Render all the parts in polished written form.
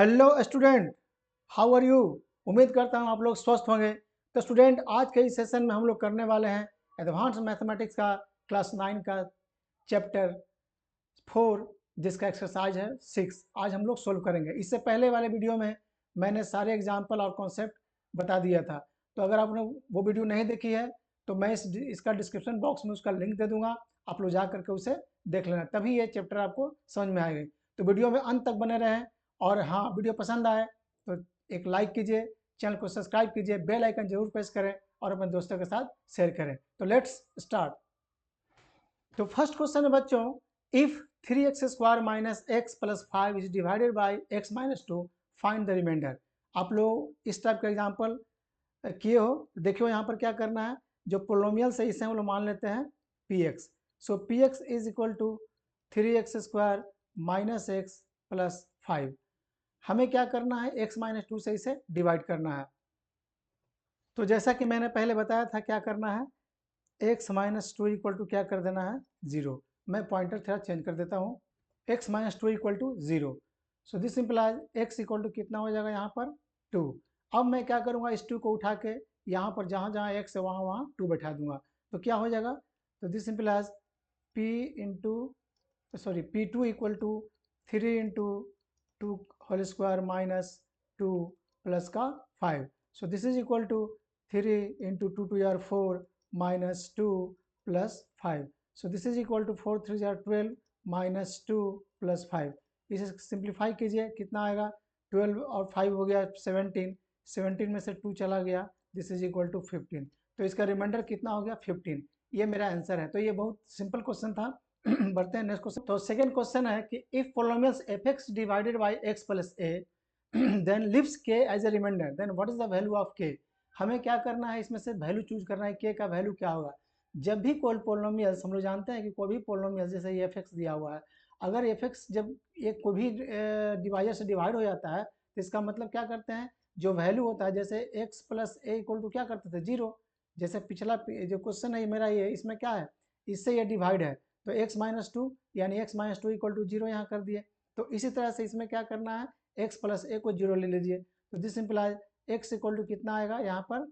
Hello student, how are you. उम्मीद करता हूँ आप लोग स्वस्थ होंगे। तो स्टूडेंट, आज के इस सेशन में हम लोग करने वाले हैं एडवांस मैथमेटिक्स का क्लास 9 का चैप्टर 4, जिसका एक्सरसाइज है 6। आज हम लोग सोल्व करेंगे। इससे पहले वाले वीडियो में मैंने सारे एग्जाम्पल और कॉन्सेप्ट बता दिया था। तो अगर आपने वो वीडियो नहीं देखी है तो मैं इसका डिस्क्रिप्शन बॉक्स में उसका लिंक दे दूंगा, आप लोग जा करके उसे देख लेना, तभी ये चैप्टर आपको समझ में आएगी। तो वीडियो में अंत तक बने रहें। और हाँ, वीडियो पसंद आए तो एक लाइक कीजिए, चैनल को सब्सक्राइब कीजिए, बेल आइकन जरूर प्रेस करें और अपने दोस्तों के साथ शेयर करें। तो लेट्स स्टार्ट। तो फर्स्ट क्वेश्चन है बच्चों, if 3x² minus x plus 5 is divided by x minus 2, find the remainder. आप लोग इस टाइप का एग्जाम्पल किए हो। देखियो यहाँ पर क्या करना है, जो पोलोमियल से इसे हम लोग मान लेते हैं px। So px is equal to 3x² minus x plus 5। हमें क्या करना है, x माइनस 2 से इसे डिवाइड करना है। तो जैसा कि मैंने पहले बताया था, क्या करना है, x माइनस 2 इक्वल टू क्या कर देना है, 0। मैं पॉइंटर थोड़ा चेंज कर देता हूँ। x minus 2 equal to 0। So this implies x equal to कितना हो जाएगा यहाँ पर 2। अब मैं क्या करूँगा, इस 2 को उठा के यहाँ पर जहाँ जहाँ x है वहाँ वहाँ 2 बैठा दूंगा। तो क्या हो जाएगा, तो this implies p2 equal to 3 into 2 whole square minus 2 plus का 5। So this is equal to 3 into 2 two यार 4 minus 2 plus 5। So this is equal to 4 3 यार 12 माइनस 2 प्लस 5। इसे सिंप्लीफाई कीजिए, कितना आएगा, 12 और 5 हो गया 17, 17 में से 2 चला गया, दिस इज इक्वल टू 15। तो इसका रिमाइंडर कितना हो गया, 15। ये मेरा आंसर है। तो ये बहुत सिंपल क्वेश्चन था। बढ़ते हैं नेक्स्ट क्वेश्चन। तो सेकंड क्वेश्चन है कि if polynomials fx divided by x plus a then leaves k as a remainder, then what is the value of k। हमें क्या करना है, इसमें से वैल्यू चूज करना है, k का वैल्यू क्या होगा। जब भी कोई पोलोमियल्स, हम लोग जानते हैं कि कोई भी पोलोमियल्स, जैसे ये fx दिया हुआ है, अगर fx जब एक कोई भी डिवाइजर से डिवाइड हो जाता है तो इसका मतलब क्या करते हैं, जो वैल्यू होता है, जैसे x plus a equal to क्या करते थे, 0। जैसे पिछला जो क्वेश्चन है मेरा, ये इसमें क्या है, इससे ये डिवाइड है, तो x माइनस 2 यानी x माइनस 2 इक्वल टू 0 यहाँ कर दिए। तो इसी तरह से इसमें क्या करना है, x प्लस a को 0 ले लीजिए। तो this implies x equal to कितना आएगा, यहाँ पर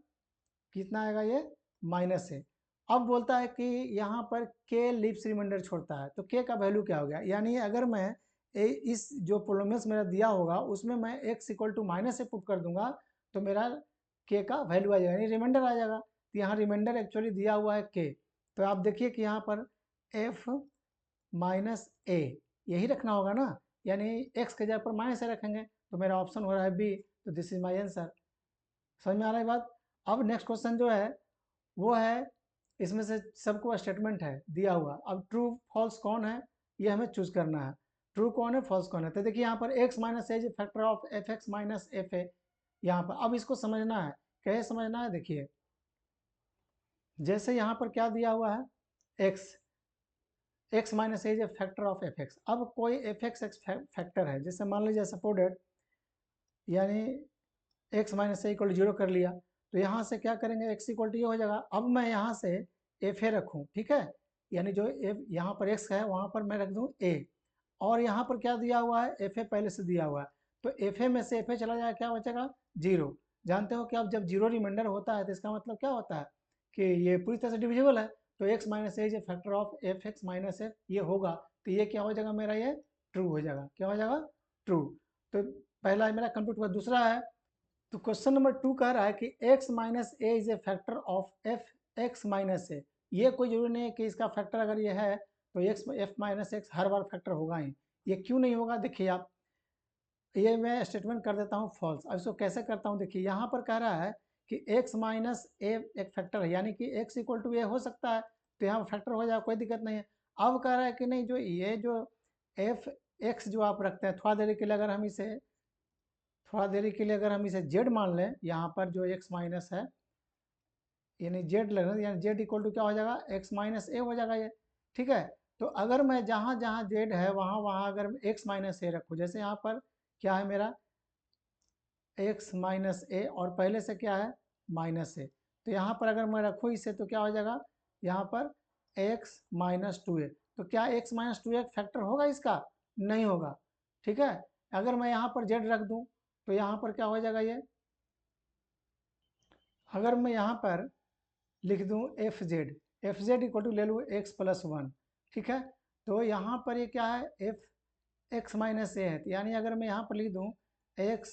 कितना आएगा, ये माइनस है। अब बोलता है कि यहाँ पर k लिव्स रिमाइंडर छोड़ता है, तो k का वैल्यू क्या हो गया, यानी अगर मैं इस जो पोलोमियल्स मेरा दिया होगा उसमें मैं x इक्वल टू माइनस से पुट कर दूंगा तो मेरा k का वैल्यू आ जाएगा, यानी रिमाइंडर आ जाएगा। तो यहाँ रिमाइंडर एक्चुअली दिया हुआ है k। तो आप देखिए कि यहाँ पर f माइनस ए यही रखना होगा ना, यानी x के जगह पर माइनस ए रखेंगे, तो मेरा ऑप्शन हो रहा है बी। तो दिस इज माई आंसर। समझ में आ रहा है बात। अब नेक्स्ट क्वेश्चन जो है वो है, इसमें से सबको स्टेटमेंट है दिया हुआ, अब ट्रू फॉल्स कौन है ये हमें चूज करना है। ट्रू कौन है, फॉल्स कौन है। तो देखिए यहाँ पर x minus age factor of f x minus F A, यहाँ पर अब इसको समझना है। कैसे समझना है, देखिए जैसे यहाँ पर क्या दिया हुआ है, x minus as a factor of f x. अब कोई एफ एक्स फैक्टर है, जैसे मान लीजिए सपोर्टेड, यानी x माइनस ए इक्वल 0 कर लिया, तो यहाँ से क्या करेंगे, x इक्वल टू ये हो जाएगा। अब मैं यहाँ से एफ ए रखूँ, ठीक है, यानी जो यहाँ पर x है वहाँ पर मैं रख दूँ a, और यहाँ पर क्या दिया हुआ है, एफ ए पहले से दिया हुआ है, तो एफ ए में से एफ ए चला जाएगा, क्या बचेगा, 0। जानते हो कि अब जब 0 रिमाइंडर होता है तो इसका मतलब क्या होता है कि ये पूरी तरह से डिविजिबल है। तो x minus a is factor of f x minus F, ये होगा, तो ये क्या हो जाएगा मेरा, ये ट्रू हो जाएगा। क्या हो जाएगा, ट्रू। तो पहला मेरा कंप्लीट हुआ। दूसरा है, तो क्वेश्चन नंबर 2 कह रहा है कि x minus a is a factor of f x minus a. ये कोई जरूरी नहीं है कि इसका फैक्टर अगर ये है तो एक्स एफ माइनस एक्स हर बार फैक्टर होगा ही। ये क्यों नहीं होगा, देखिए आप, ये मैं स्टेटमेंट कर देता हूँ फॉल्स। अब इसको कैसे करता हूँ, देखिए यहाँ पर कह रहा है कि x माइनस ए एक फैक्टर है, यानी कि x इक्वल टू ए हो सकता है, तो यहाँ फैक्टर हो जाएगा, कोई दिक्कत नहीं है। अब कह रहा है कि नहीं, जो ये जो एफ एक्स जो आप रखते हैं, थोड़ा देरी के लिए अगर हम इसे जेड मान लें, यहाँ पर जो x माइनस है यानी जेड लगना, यानी जेड इक्वल टू क्या हो जाएगा, x माइनस ए हो जाएगा ये, ठीक है। तो अगर मैं जहाँ जहाँ जेड है वहाँ वहाँ अगर x माइनस ए रखूँ, जैसे यहाँ पर क्या है मेरा x माइनस ए और पहले से क्या है माइनस ए, तो यहाँ पर अगर मैं रखूँ इसे तो क्या हो जाएगा, यहाँ पर x माइनस 2a। तो क्या x माइनस 2a फैक्टर होगा इसका, नहीं होगा, ठीक है। अगर मैं यहाँ पर z रख दूँ तो यहाँ पर क्या हो जाएगा ये, अगर मैं यहाँ पर लिख दूँ एफ जेड इक्वल टू ले लूँ x प्लस 1, ठीक है। तो यहाँ पर ये क्या है, एफ एक्स माइनस ए है, तो यानी अगर मैं यहाँ पर लिख दूँ एक्स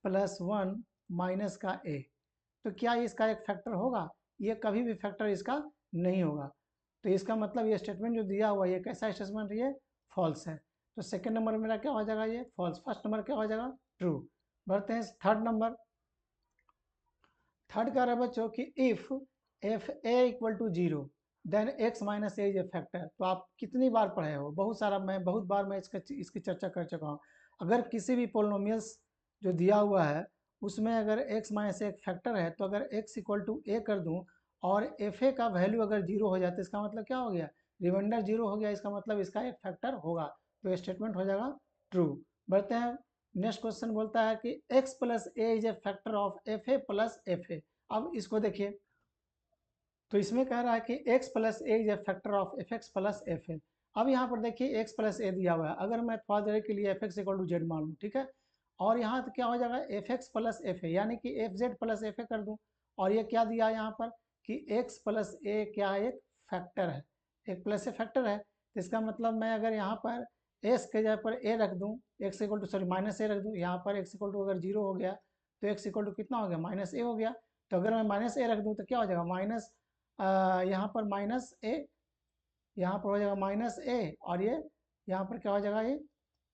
प्लस 1 माइनस का ए, तो क्या इसका एक फैक्टर होगा? ये कभी भी फैक्टर इसका नहीं होगा। तो इसका मतलब ये स्टेटमेंट जो दिया हुआ है ये कैसा स्टेटमेंट है, ये फॉल्स है। तो सेकंड नंबर मेरा क्या हो जाएगा, ये फॉल्स। फर्स्ट नंबर क्या हो जाएगा, ट्रू। बढ़ते हैं थर्ड नंबर। थर्ड कह रहा है बच्चों कि if f a equal to 0 then x minus a is a factor. तो आप कितनी बार पढ़े हो, बहुत बार मैं इसकी चर्चा कर चुका हूँ। अगर किसी भी पोलिनोमियल्स जो दिया हुआ है उसमें अगर एक्स माइनस ए एक फैक्टर है, तो अगर एक्स इक्वल टू ए कर दूँ और एफ ए का वैल्यू अगर 0 हो जाए तो इसका मतलब क्या हो गया, रिमाइंडर 0 हो गया, इसका मतलब इसका एक फैक्टर होगा। तो ये स्टेटमेंट हो जाएगा ट्रू। बढ़ते हैं नेक्स्ट क्वेश्चन, बोलता है कि x plus A is a factor of F A plus F A. अब इसको देखिए, तो इसमें कह रहा है कि x plus A is a factor of f x plus F A. अब यहाँ पर देखिए x प्लस ए दिया हुआ है, अगर मैं थोड़ा देर के लिए f x equal to z मान लूँ, ठीक है, और यहाँ तो क्या हो जाएगा F x plus F A, यानी कि F Z plus F A कर दूँ। और ये क्या दिया है यहाँ पर कि x प्लस ए क्या है, एक फैक्टर है, एक प्लस ए फैक्टर है। तो इसका मतलब मैं अगर यहाँ पर एस के जगह पर ए रख दूँ, x equal to sorry minus a रख दूँ, यहाँ पर एक्स इक्वल टू अगर 0 हो गया तो एक्स इक्वल टू कितना हो गया, माइनस ए हो गया। तो अगर मैं माइनस ए रख दूँ तो क्या हो जाएगा, माइनस यहाँ पर माइनस ए, यहाँ पर हो जाएगा माइनस ए, और ये यहाँ पर क्या हो जाएगा, ये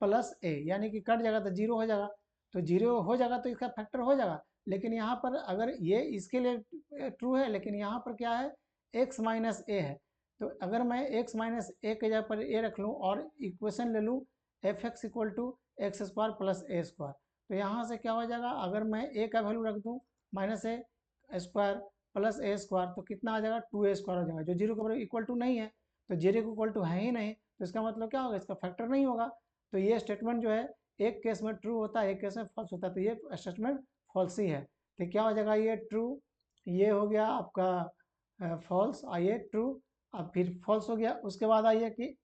प्लस ए, यानी कि कट जाएगा तो 0 हो जाएगा। तो 0 हो जाएगा तो इसका फैक्टर हो जाएगा। लेकिन यहाँ पर अगर ये इसके लिए ट्रू है, लेकिन यहाँ पर क्या है, x माइनस ए है। तो अगर मैं x माइनस ए के जगह पर ए रख लूँ और इक्वेशन ले लूँ f x equal to x square plus a square, तो यहाँ से क्या हो जाएगा, अगर मैं ए का वैल्यू रख दूँ minus A square plus a square, तो कितना आ जाएगा, 2a स्क्वायर हो जाएगा, जो 0 के इक्वल टू नहीं है। तो 0 के इक्वल टू है ही नहीं, तो इसका मतलब क्या होगा, इसका फैक्टर नहीं होगा। तो ये स्टेटमेंट जो है एक केस में ट्रू होता है, एक केस में फॉल्स होता है, तो ये स्टेटमेंट फॉल्स ही है। तो क्या हो जाएगा, ये ट्रू, ये हो गया आपका फॉल्स, आइए ट्रू, अब फिर फॉल्स हो गया। उसके बाद आइए कि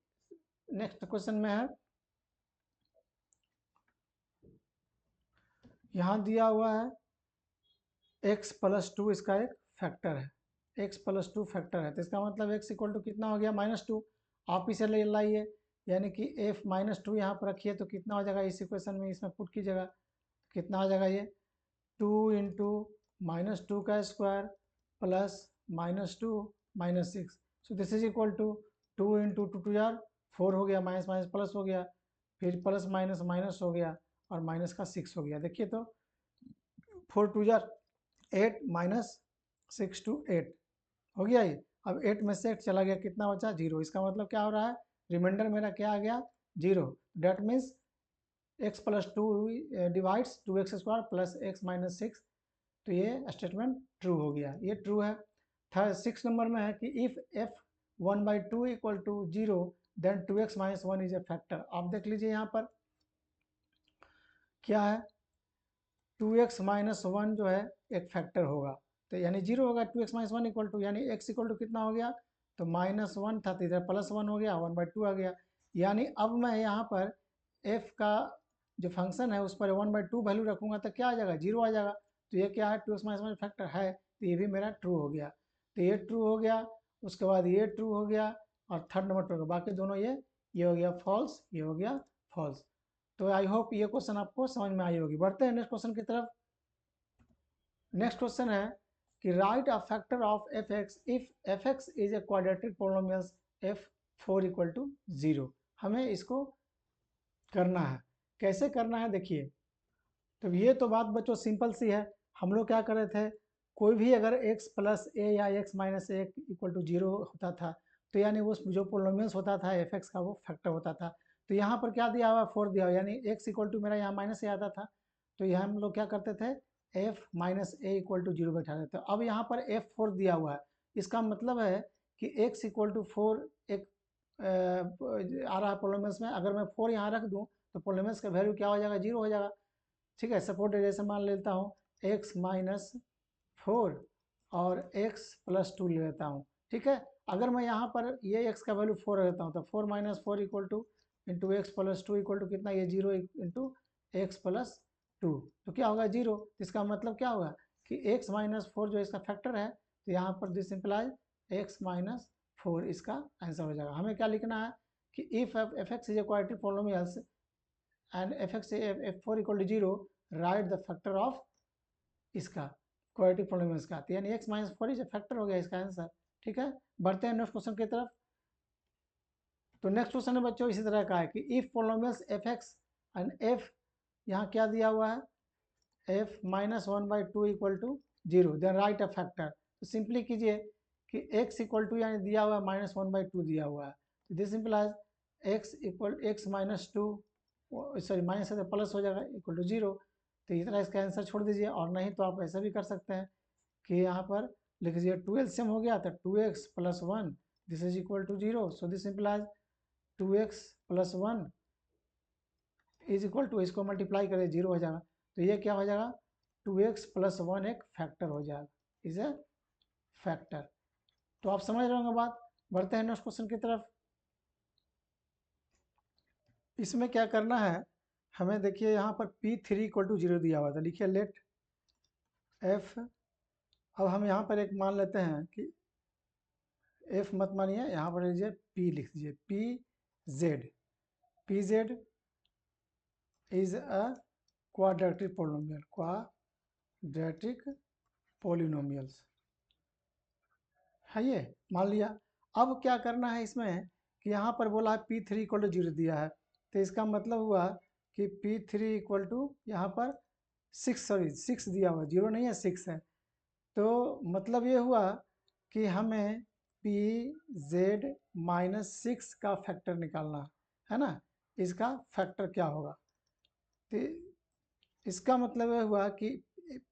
नेक्स्ट क्वेश्चन में है, यहाँ दिया हुआ है x प्लस 2 इसका एक फैक्टर है, x प्लस 2 फैक्टर है, तो इसका मतलब x इक्वल टू कितना हो गया, -2। आप इसे ले लाइए, यानी कि f माइनस 2 यहाँ पर रखिए, तो कितना हो जाएगा इस इक्वेशन में, इसमें पुट कीजिएगा, कितना हो जाएगा, ये 2 इंटू -2 का square plus -2 -6। So this is equal to 2 into 2 2 यार 4 हो गया, माइनस माइनस प्लस हो गया, फिर प्लस माइनस माइनस हो गया, और माइनस का 6 हो गया। देखिए तो 4 2 यार 8 माइनस 6 टू 8 हो गया ये। अब 8 में से 8 चला गया, कितना बचा, 0। इसका मतलब क्या हो रहा है, रिमाइंडर मेरा क्या आ गया, 0। That means x plus 2 divides 2x square plus x minus 6। तो ये स्टेटमेंट ट्रू हो गया, ये ट्रू है। थर्ड 6 नंबर में है कि if f 1/2 equal to 0 then 2x minus 1 is a factor. आप देख लीजिए यहाँ पर क्या है, 2x माइनस 1 जो है एक फैक्टर होगा, तो यानी 0 होगा, 2x माइनस 1 इक्वल टू, यानी x इक्वल टू कितना हो गया, तो -1 था, तो इधर +1 हो गया, 1/2 आ गया। यानी अब मैं यहाँ पर f का जो फंक्शन है उस पर 1/2 वैल्यू रखूँगा तो क्या आ जाएगा, 0 आ जाएगा। तो ये क्या है, 2x माइनस 1 फैक्टर है, तो ये भी मेरा ट्रू हो गया। तो ये ट्रू हो गया, उसके बाद ये ट्रू हो गया, और थर्ड नंबर ट्रू हो गया, बाकी दोनों ये हो गया फॉल्स, ये हो गया फॉल्स। तो आई होप ये क्वेश्चन आपको समझ में आई होगी। बढ़ते हैं नेक्स्ट क्वेश्चन की तरफ। नेक्स्ट क्वेश्चन है कि write a factor of f x if f x is a quadratic polynomial f 4 equal to 0। हमें इसको करना है, कैसे करना है देखिए। तो ये तो बात बच्चों सिंपल सी है, हम लोग क्या कर रहे थे, कोई भी अगर x प्लस ए या x minus a equal to 0 होता था, तो यानी वो जो पोलिनोमियल्स होता था एफ एक्स का वो फैक्टर होता था। तो यहाँ पर क्या दिया हुआ, 4 दिया हुआ, यानी x इक्वल टू मेरा यहाँ माइनस ए आता था, तो यहाँ हम लोग क्या करते थे, f minus a equal to 0 बैठा देते। अब यहाँ पर f4 दिया हुआ है, इसका मतलब है कि x इक्वल टू 4 एक आ रहा है पोलिनोमियल्स में, अगर मैं 4 यहाँ रख दूँ तो पोलिनोमियल्स का वैल्यू क्या हो जाएगा, 0 हो जाएगा। ठीक है, सपोर्ट जैसे मान लेता हूँ x माइनस 4 और x प्लस 2 ले लेता हूँ। ठीक है, अगर मैं यहाँ पर ये x का वैल्यू 4 लेता हूँ तो 4 minus 4 equal to into x plus 2 equal to कितना, ये 0 इंटू x प्लस 2, तो क्या होगा 0। इसका मतलब क्या होगा कि x माइनस 4 जो इसका फैक्टर है, तो यहाँ पर दिस इम्प्लाइज x माइनस 4 इसका आंसर हो जाएगा। हमें क्या लिखना है कि if f x is a quadratic polynomials and f x f four equal to 0, write the factor of इसका क्वाड्रेटिक पॉलिनोमियल्स का, तो यानी x minus 4 is a factor हो गया इसका आंसर। ठीक है, बढ़ते हैं नेक्स्ट क्वेश्चन की तरफ। तो नेक्स्ट क्वेश्चन है बच्चों इसी तरह का है कि if polynomials f x and f, यहाँ क्या दिया हुआ है f minus 1/2 equal to 0, then write a factor. तो सिंपली कीजिए कि x इक्वल टू यानी दिया हुआ है -1/2 दिया हुआ है, तो this implies x equal x minus 2, sorry minus से प्लस हो जाएगा इक्वल टू 0। तो इस तरह इसका आंसर छोड़ दीजिए, और नहीं तो आप ऐसा भी कर सकते हैं कि यहाँ पर लिख दीजिए 2 एलसीएम हो गया तो 2x plus 1 this is equal to 0। So this implies 2x plus 1 is equal to, इसको मल्टीप्लाई करें 0 हो जाएगा, तो ये क्या हो जाएगा 2x प्लस 1 एक फैक्टर हो जाएगा, इज ए फैक्टर। तो आप समझ रहे होंगे बात। बढ़ते हैं नेक्स्ट क्वेश्चन की तरफ। इसमें क्या करना है हमें, देखिए यहाँ पर P3 इक्वल टू 0 दिया हुआ था, लिखिए लेट f। अब हम यहाँ पर एक मान लेते हैं कि f मत मानिए, यहाँ पर लीजिए P लिख दीजिए, P Z is a quadratic polynomial, quadratic polynomials है ये, मान लिया। अब क्या करना है इसमें कि यहाँ पर बोला है P3 इक्वल टू 0 दिया है, तो इसका मतलब हुआ कि P3 इक्वल टू यहाँ पर 6 दिया हुआ, 0 नहीं है 6 है। तो मतलब ये हुआ कि हमें पी जेड माइनस 6 का फैक्टर निकालना है ना, इसका फैक्टर क्या होगा। तो इसका मतलब ये हुआ कि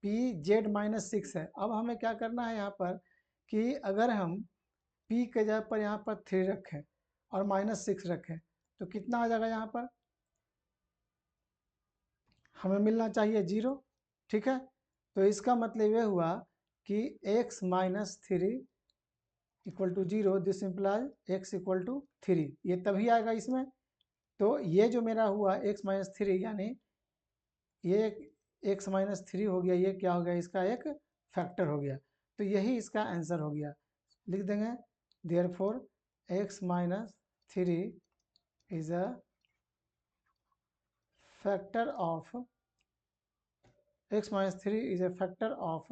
पी जेड माइनस 6 है। अब हमें क्या करना है यहाँ पर कि अगर हम p के जगह पर यहाँ पर 3 रखें और -6 रखें तो कितना आ जाएगा, यहाँ पर हमें मिलना चाहिए 0। ठीक है, तो इसका मतलब ये हुआ कि x minus 3 equal to 0, this implies x equal to 3, ये तभी आएगा इसमें। तो ये जो मेरा हुआ x माइनस 3 यानी ये x माइनस 3 हो गया, ये क्या हो गया इसका एक फैक्टर हो गया, तो यही इसका आंसर हो गया। लिख देंगे therefore x minus 3 is a factor of, x minus 3 is a factor of,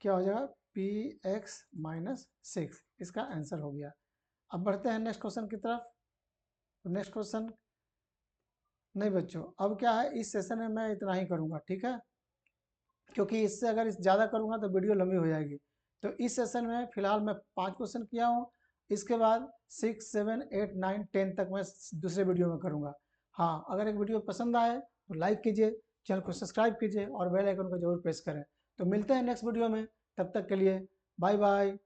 क्या हो जाएगा px माइनस 6, इसका आंसर हो गया। अब बढ़ते हैं नेक्स्ट क्वेश्चन की तरफ। तो नेक्स्ट क्वेश्चन नहीं बच्चों, अब क्या है इस सेशन में मैं इतना ही करूँगा, ठीक है, क्योंकि इससे अगर ज़्यादा करूँगा तो वीडियो लंबी हो जाएगी। तो इस सेशन में फिलहाल मैं 5 क्वेश्चन किया हूँ, इसके बाद 6, 7, 8, 9, 10 तक मैं दूसरे वीडियो में करूँगा। हाँ, अगर एक वीडियो पसंद आए तो लाइक कीजिए, चैनल को सब्सक्राइब कीजिए और बेल आइकन को जरूर प्रेस करें। तो मिलते हैं नेक्स्ट वीडियो में, तब तक के लिए बाय बाय।